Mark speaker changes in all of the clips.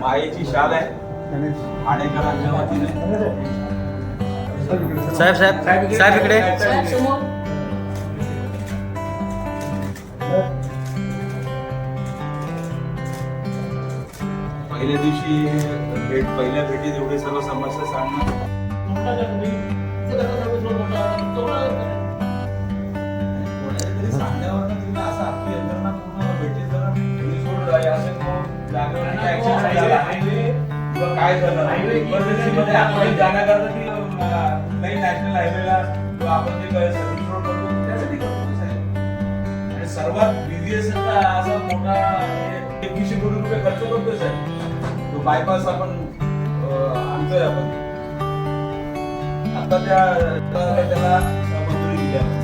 Speaker 1: मायेची शाल आहे ठाणेकरांच्या वतीने.
Speaker 2: साहेब साहेब साहेब इकडे.
Speaker 1: पहिल्या दिवशी पहिल्या भेटीत एवढे सर्व समस्या सांगणं सांगण्यावर तुम्ही असं आपली यंत्रणा पूर्ण भेटीत जरा तुम्ही सोड काय झालं इमर्जन्सीमध्ये आपण जाण्याकरता ती नाही नॅशनल हायवेला आपण जे सर्व्हिस रोड करतो त्यासाठी करतो साहेब. आणि सर्वात बिझी असेल तर असा मोठा 2100 कोटी रुपये खर्च करतोय साहेब. तो बायपास आपण आणतोय आपण आता त्याला मंजुरी दिली आपण.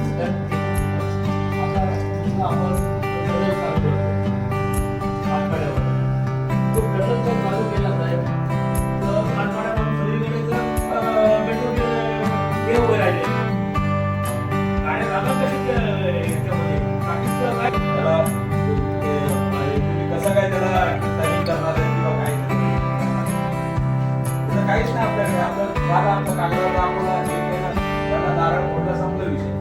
Speaker 1: कसं काय त्याला ट्रेनिंग करणार आहे किंवा काय काहीच नाही आपल्याकडे. आपलं झालं आमचं कागदावर आपल्याला हे केलं त्याला नारळ फोडला संपला विषय.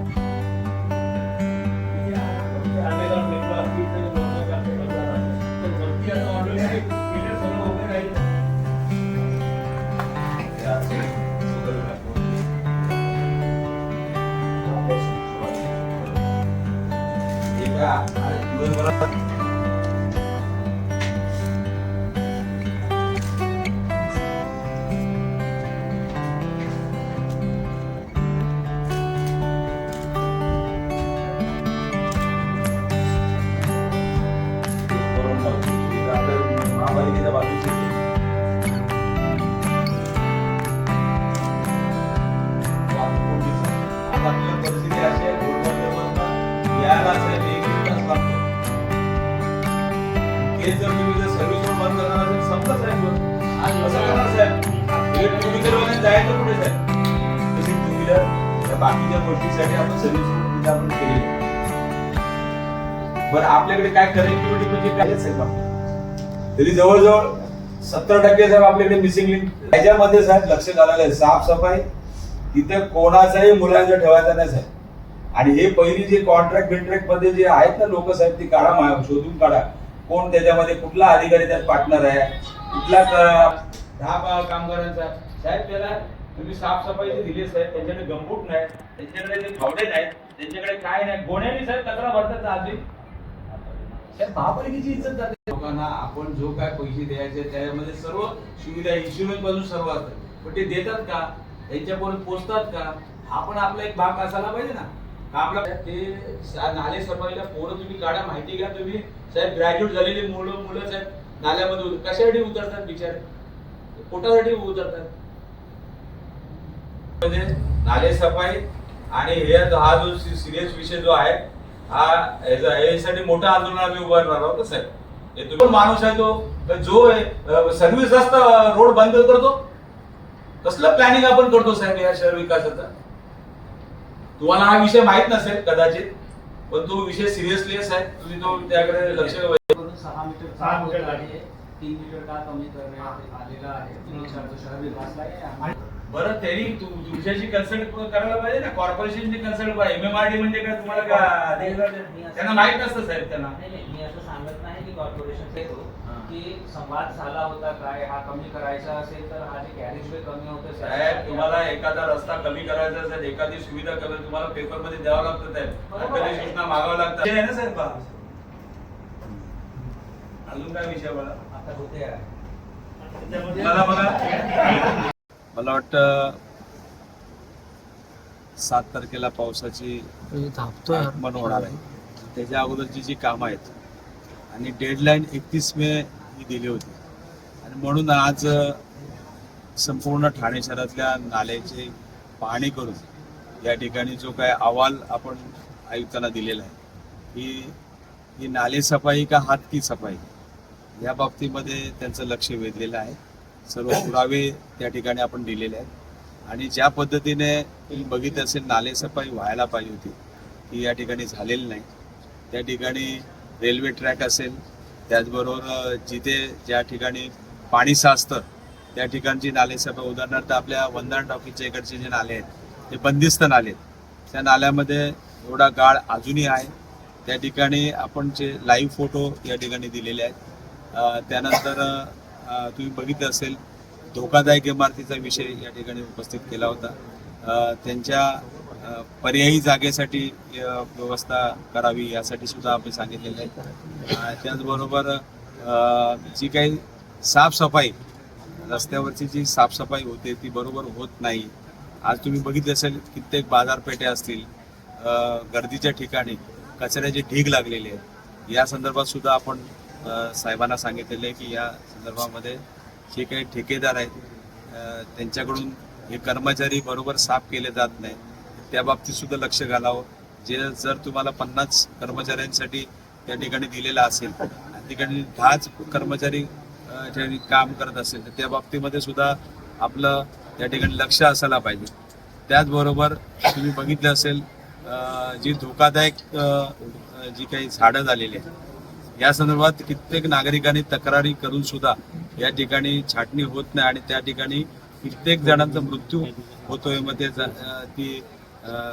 Speaker 1: महापालिकेच्या बाजूची आपल्याला परिस्थिती अशी आहे यायला साहेब 1 तास लागतो. हे जर तुम्ही जर सर्व्हिस रोड बंद करणार असेल संपलं साहेब. आज कसं करणार साहेब? हे टू व्हीलर वगैरे जायचं कुठे साहेब? तशी टू व्हीलर त्या बाकीच्या गोष्टीसाठी आपण सर्व्हिस रोड तिथे आपण केलेली. बरं आपल्याकडे काय कनेक्टिव्हिटी म्हणजे काय साहेब? तरी जवळजवळ 70% साहेब आपल्याकडे मिसिंग लिंक. त्याच्यामध्ये साहेब लक्ष घालायला आहे साफसफाई. तिथे कोणाचाही मुलांचा ठेवायचा नाही साहेब. आणि हे पहिली जे कॉन्ट्रॅक्ट बिंट्रॅक्ट मध्ये जे आहेत ना लोक साहेब ती काढा, शोधून काढा कोण त्याच्यामध्ये कुठला अधिकारी त्यात पार्टनर आहे, कुठला 10 कामगारांचा साहेब. त्याला तुम्ही साफसफाई जे दिली साहेब त्यांच्याकडे गंबूट नाही, त्यांच्याकडे ते फावडे नाहीत, त्यांच्याकडे काय नाही. गोण्याने साहेब कचरा भरतात आधी महापालिकेची इज्जत जाते. लोकांना आपण जो काय पैसे द्यायचे त्यामध्ये सर्व सुविधा इन्शुरन्स पासून सर्व असतात पण ते देतात का, त्यांच्यापर्यंत पोहोचतात का? आपण आपला एक भाग असायला पाहिजे ना. आपला ते नाले सफाईला पोरं तुम्ही काढा, माहिती घ्या तुम्ही साहेब. ग्रॅज्युएट झालेले मुलं साहेब नाल्यामध्ये कशासाठी उतरतात बिचारे? पोटासाठी उतरतात. म्हणजे नाले सफाई आणि हा जो सिरियस विषय जो आहे हा यासाठी मोठा आंदोलन आम्ही उभारणार आहोत साहेब. तो माणूस आहे तो जो सर्व्हिस रस्ता रोड बंद करतो. कसलं प्लॅनिंग आपण करतो साहेब या शहर विकासाचा? तुम्हाला हा विषय माहित नसेल कदाचित पण तो विषय सिरियसली आहे साहेब. तुम्ही तो त्याकडे लक्ष
Speaker 3: 6 मीटर आहे, 3 मीटर का कमी करण्यात आलेला आहे शहर विकासला.
Speaker 1: बरं त्यांनी तुमच्याशी कन्सल्ट करायला पाहिजे ना. कॉर्पोरेशनची कन्सल्ट पाहिजे. MMRD म्हणजे काय तुम्हाला त्यांना माहित नसतं साहेब. त्यांना
Speaker 3: मी असं सांगत नाही की कॉर्पोरेशन की संवाद झाला होता काय हा कमी करायचा असेल तर हा जे कॅरेज वे कमी होतं
Speaker 1: साहेब. तुम्हाला एखादा रस्ता कमी करायचा असेल, एखादी सुविधा कमी तुम्हाला पेपर मध्ये द्यावं लागतं साहेब. कधी सूचना मागावं लागतं आहे ना साहेब. अजून काय विषय मला
Speaker 3: आता होते
Speaker 1: मला बघा. मला वाटतं 7 तारखेला पावसाची आगमन होणार आहे. त्याच्या अगोदरची जी कामं आहेत आणि डेडलाईन 31 मे ही दिली होती आणि म्हणून आज संपूर्ण ठाणे शहरातल्या नाल्याची पाहणी करून या ठिकाणी जो काय अहवाल आपण आयुक्तांना दिलेला आहे ही नाले सफाई का हात की सफाई या बाबतीमध्ये त्यांचं लक्ष वेधलेलं आहे. सर्व पुरावे त्या ठिकाणी आपण दिलेले आहेत आणि ज्या पद्धतीने तुम्ही बघितलं असेल नाले सफाई व्हायला पाहिजे होती ती या ठिकाणी झालेली नाही. त्या ठिकाणी रेल्वे ट्रॅक असेल त्याचबरोबर जिथे ज्या ठिकाणी पाणी साचतं त्या ठिकाणची नालेसफाई, उदाहरणार्थ आपल्या वंदना टॉकीच्या इकडचे जे नाले आहेत ते बंदिस्त नाले आहेत, त्या नाल्यामध्ये एवढा गाळ अजूनही आहे. त्या ठिकाणी आपण जे लाईव्ह फोटो या ठिकाणी दिलेले आहेत. त्यानंतर तुम्ही बघितलं असेल धोकादायक इमारतीचा विषय या ठिकाणी उपस्थित केला होता. त्यांच्या पर्यायी जागेसाठी व्यवस्था करावी यासाठी सुद्धा आपण सांगितलेलं आहे. त्याचबरोबर जी काही साफसफाई, रस्त्यावरची जी साफसफाई होते ती बरोबर होत नाही. आज तुम्ही बघितले असेल कित्येक बाजारपेठे असतील, गर्दीच्या ठिकाणी कचऱ्याचे ढीग लागलेले आहेत. या संदर्भात सुद्धा आपण साहेबांना सांगितलेलं आहे की या संदर्भामध्ये जे काही ठेकेदार आहेत त्यांच्याकडून हे कर्मचारी बरोबर साफ केले जात नाही, त्या बाबतीत सुद्धा लक्ष घालावं. जर तुम्हाला 50 कर्मचाऱ्यांसाठी त्या ठिकाणी दिलेला असेल आणि ठिकाणी 10 कर्मचारी काम करत असेल तर त्या बाबतीमध्ये सुद्धा आपलं त्या ठिकाणी लक्ष असायला पाहिजे. त्याचबरोबर तुम्ही बघितलं असेल जी धोकादायक जी काही झाडं झालेली आहेत या संदर्भात कित्येक नागरिकांनी तक्रारी करून सुद्धा या ठिकाणी छाटणी होत नाही आणि त्या ठिकाणी कित्येक जणांचा मृत्यू होतोय. मध्ये ती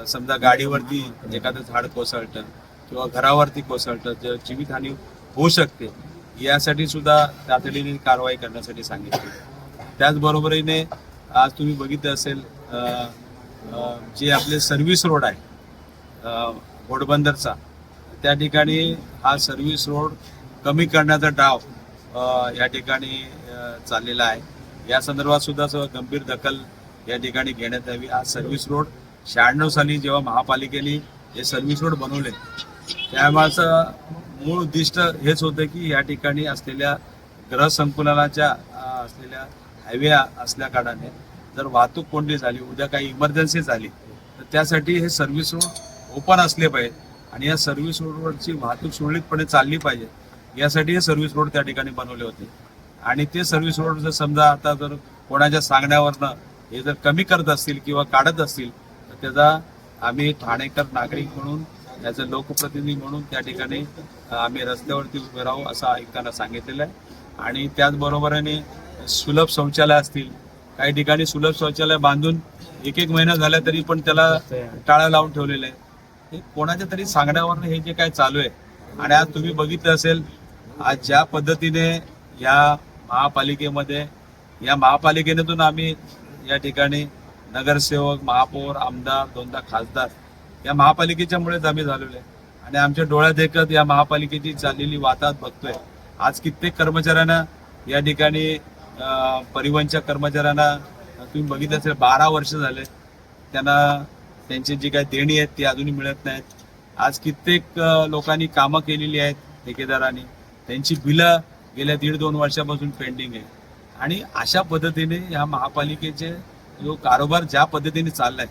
Speaker 1: समजा गाडीवरती एखादं झाड कोसळतं किंवा घरावरती कोसळतं, जीवितहानी होऊ शकते. यासाठी सुद्धा तातडीने कारवाई करण्यासाठी सांगितले. त्याचबरोबरीने आज तुम्ही बघितलं असेल जे आपले सर्व्हिस रोड आहे घोडबंदरचा, त्या ठिकाणी हा सर्व्हिस रोड कमी करण्याचा डाव या ठिकाणी चाललेला आहे. या संदर्भात सुद्धा गंभीर दखल या ठिकाणी घेण्यात यावी. आज सर्व्हिस रोड 96 साली जेव्हा महापालिकेने हे सर्व्हिस रोड बनवले त्यामागचं मूळ उद्दिष्ट हेच होतं की या ठिकाणी असलेल्या ग्रहसंकुलाच्या असलेल्या हायवे असल्या कारणाने जर वाहतूक कोंडी झाली, उद्या काही इमर्जन्सी झाली तर त्यासाठी हे सर्व्हिस रोड ओपन असले पाहिजे आणि या सर्व्हिस रोडवरची वाहतूक सुरळीतपणे चालली पाहिजे यासाठी हे सर्व्हिस रोड त्या ठिकाणी बनवले होते. आणि ते सर्व्हिस रोड जर समजा आता जर कोणाच्या सांगण्यावरनं हे जर कमी करत असतील किंवा काढत असतील तर त्याचा आम्ही ठाणेकर नागरिक म्हणून, त्याचं लोकप्रतिनिधी म्हणून त्या ठिकाणी आम्ही रस्त्यावरती उभे राहू असं आयुक्तांना सांगितलेलं आहे. आणि त्याचबरोबरीने सुलभ शौचालय असतील, काही ठिकाणी सुलभ शौचालय बांधून 1 महिना झाला तरी पण त्याला टाळं लावून ठेवलेलं आहे. हे कोणाच्या तरी सांगण्यावरनं हे जे काय चालू आहे. आणि आज तुम्ही बघितलं असेल आज ज्या पद्धतीने या महापालिकेतून आम्ही या ठिकाणी नगरसेवक, महापौर, आमदार, 2दा खासदार या महापालिकेच्यामुळेच आम्ही झालेलो आहे. आणि आमच्या डोळ्यात देखत या महापालिकेची चाललेली वाताहत बघतोय. आज कित्येक कर्मचाऱ्यांना या ठिकाणी परिवहनच्या कर्मचाऱ्यांना तुम्ही बघितलं असेल 12 वर्ष झाले त्यांना त्यांची जी काही देणी आहेत ती अजूनही मिळत नाहीत. आज कित्येक लोकांनी कामं केलेली आहेत ठेकेदारांनी, त्यांची बिलं गेल्या 1.5-2 वर्षापासून पेंडिंग आहे. आणि अशा पद्धतीने या महापालिकेचे जो कारभार ज्या पद्धतीने चाललाय,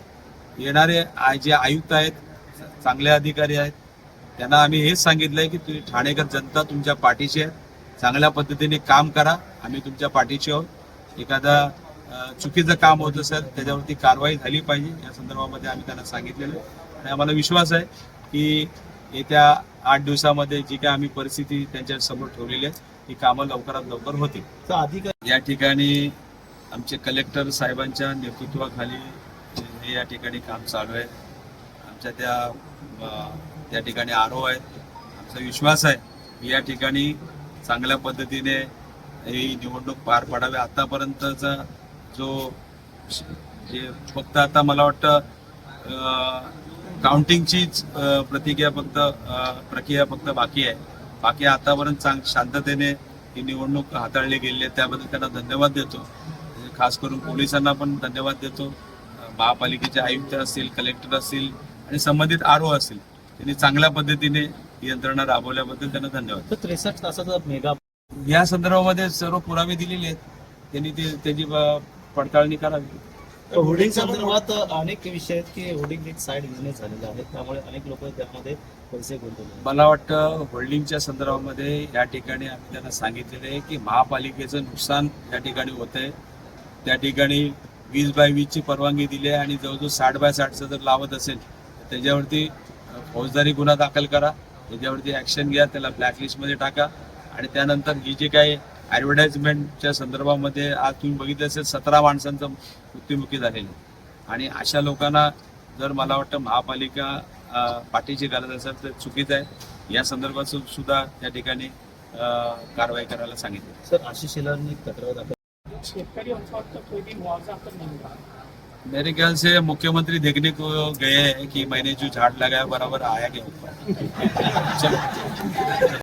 Speaker 1: येणारे जे आयुक्त आहेत, चांगले अधिकारी आहेत, त्यांना आम्ही हेच सांगितलंय की तुम्ही ठाणेकर जनता तुमच्या पाठीशी आहे, चांगल्या पद्धतीने काम करा, आम्ही तुमच्या पाठीशी आहोत. एखादा चुकीचं काम होत असेल त्याच्यावरती कारवाई झाली पाहिजे या संदर्भामध्ये आम्ही त्यांना सांगितलेलं आहे. आणि आम्हाला विश्वास आहे की येत्या 8 दिवसामध्ये जी काय आम्ही परिस्थिती त्यांच्या समोर ठेवलेली आहे ती कामं लवकरात लवकर होतील. या ठिकाणी आमचे कलेक्टर साहेबांच्या नेतृत्वाखाली हे या ठिकाणी काम चालू आहे. आमच्या त्या ठिकाणी आरो आहेत. आमचा विश्वास आहे की या ठिकाणी चांगल्या पद्धतीने ही निवडणूक पार पाडावी. आतापर्यंतचा जो जे फक्त आता मला वाटतं काउंटिंगचीच प्रक्रिया फक्त बाकी आहे. बाकी आतापर्यंत शांततेने ही निवडणूक हाताळली गेली आहे, त्याबद्दल त्यांना धन्यवाद देतो. खास करून पोलिसांना पण धन्यवाद देतो. महापालिकेचे आयुक्त असतील, कलेक्टर असतील आणि संबंधित आरो असतील, त्यांनी चांगल्या पद्धतीने ही यंत्रणा राबवल्याबद्दल त्यांना धन्यवाद.
Speaker 2: 63 तासाचा मेगा
Speaker 1: या संदर्भामध्ये सर्व पुरावे दिलेले आहेत, त्यांनी त्याची पडताळणी करावी.
Speaker 2: होर्डिंग संदर्भात अनेक विषय आहेत की होर्डिंग एक साईड बिझनेस झालेला आहे, त्यामुळे अनेक लोक त्यामध्ये पैसे गुंतवले.
Speaker 1: मला वाटतं होल्डिंगच्या संदर्भामध्ये या ठिकाणी आम्ही त्यांना सांगितलेलं आहे की महापालिकेचं नुकसान या ठिकाणी होत आहे. त्या ठिकाणी 20/20ची परवानगी दिली आहे आणि जवळजवळ 60/60चं जर लावत असेल तर त्याच्यावरती फौजदारी गुन्हा दाखल करा, त्याच्यावरती ॲक्शन घ्या, त्याला ब्लॅकलिस्टमध्ये टाका आणि त्यानंतर ही जी काही ॲडव्हर्टाइजमेंटच्या संदर्भामध्ये आज तुम्ही बघितलं असेल 17 माणसांचा मृत्युमुखी झालेले आणि अशा लोकांना जर मला वाटतं महापालिका पाठीची घालत असेल तर चुकीचं आहे. या संदर्भात सुद्धा या ठिकाणी कारवाई करायला सांगितलं.
Speaker 2: सर आशिष शेलारनी तक्रार दाखल
Speaker 4: शेतकरी वंशावरचा कोई मुआवजा तो नहीं हुआ।
Speaker 1: मेरे ख्याल से मुख्यमंत्री देखने को गए हैं कि मैंने जो झाड़ लगाया बराबर आया क्या ऊपर. चलो